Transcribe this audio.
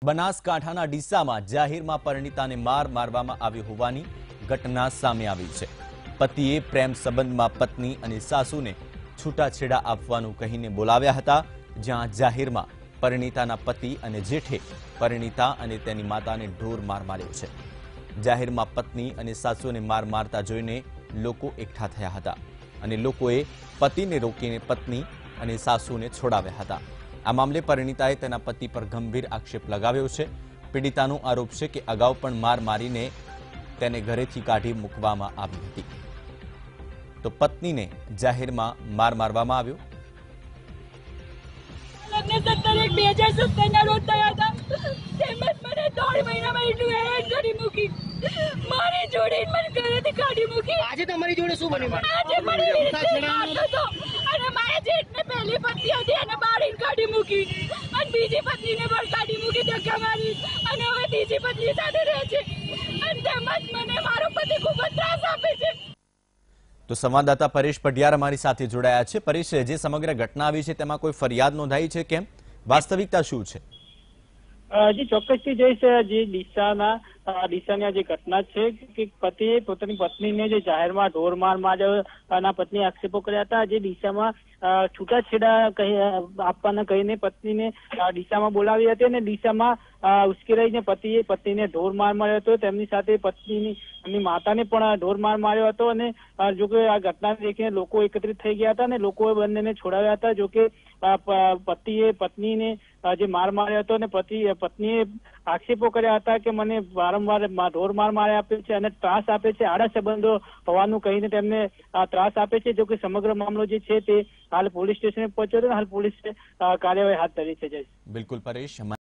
બનાસકાંઠાના ડીસામાં જાહેરમાં પરિણીતાને માર મારવામાં આવ્યો હોવાની ઘટના સામે આવી છે। પતિએ પ્રેમ સંબંધમાં પત્ની અને સાસુને છૂટાછેડા આપવાનું કહીને બોલાવ્યા હતા, જ્યાં જાહેરમાં પરિણીતાના પતિ અને જેઠે પરિણીતા અને તેની માતાને ઢોર માર માર્યો છે। જાહેરમાં પત્ની અને સાસુને માર મારતા જોઈને લોકો એકઠા થયા હતા અને લોકોએ પતિને રોકીને પત્ની અને સાસુને છોડાવ્યા હતા। આ મામલે પરિણીતાએ તેના પતિ પર ગંભીર આક્ષેપ લગાવ્યો છે। પીડિતાનો આરોપ છે કે અગાઉ પણ માર મારીને તેને ઘરેથી કાઢી મૂકવામાં આવી હતી, તો પત્નીને જાહેરમાં માર મારવામાં આવ્યો। આજે તમારી જોડે શું બન્યું? આજે મને અને મારા જેઠને પહેલી પત્ની હતી અને બાળીને કાઢી મૂકી અને બીજી પત્નીને પણ કાઢી મૂકી, ધક્કા મારી અને હવે ત્રીજી પત્ની સાથે રહે છે અને તેમજ મને મારો પતિ ખૂબ જ ત્રાસ આપે છે। તો સંવાદદાતા પરેશ પઢિયાર અમારી સાથે જોડાયા છે। પરેશ, જે સમગ્ર ઘટના આવી છે તેમાં કોઈ ફરિયાદ નોંધાઈ છે કેમ? વાસ્તવિકતા શું છે? જી ચોક્કસથી જઈશ, જે ડીસાની જે ઘટના છે કે પતિએ પોતાની પત્નીને જે જાહેરમાં ઢોર માર માર્યાના પત્ની આક્ષેપો કર્યા હતા। જે ડીસામાં છૂટાછેડા આપવાના કહીને પત્નીને ડીસામાં બોલાવી હતી અને ડીસામાં ઉશ્કેરાઈને પતિએ પત્નીને ઢોર માર માર્યો હતો। તેમની સાથે પત્નીની માતાને પણ ઢોર માર માર્યો હતો અને જોકે આ ઘટનાને દેખીને લોકો એકત્રિત થઈ ગયા હતા અને લોકોએ બંનેને છોડાવ્યા હતા। જોકે પતિએ પત્નીને જે માર માર્યો હતો અને પત્નીએ આક્ષેપો કર્યા હતા કે મને વારંવાર ઢોર માર માર્યા આપે છે અને ત્રાસ આપે છે, આડા સંબંધો હોવાનું કહીને તેમને ત્રાસ આપે છે। જો કે સમગ્ર મામલો જે છે તે હાલ પોલીસ સ્ટેશને પહોંચ્યો હતો, હાલ પોલીસે કાર્યવાહી હાથ ધરી છે। બિલકુલ પરેશ।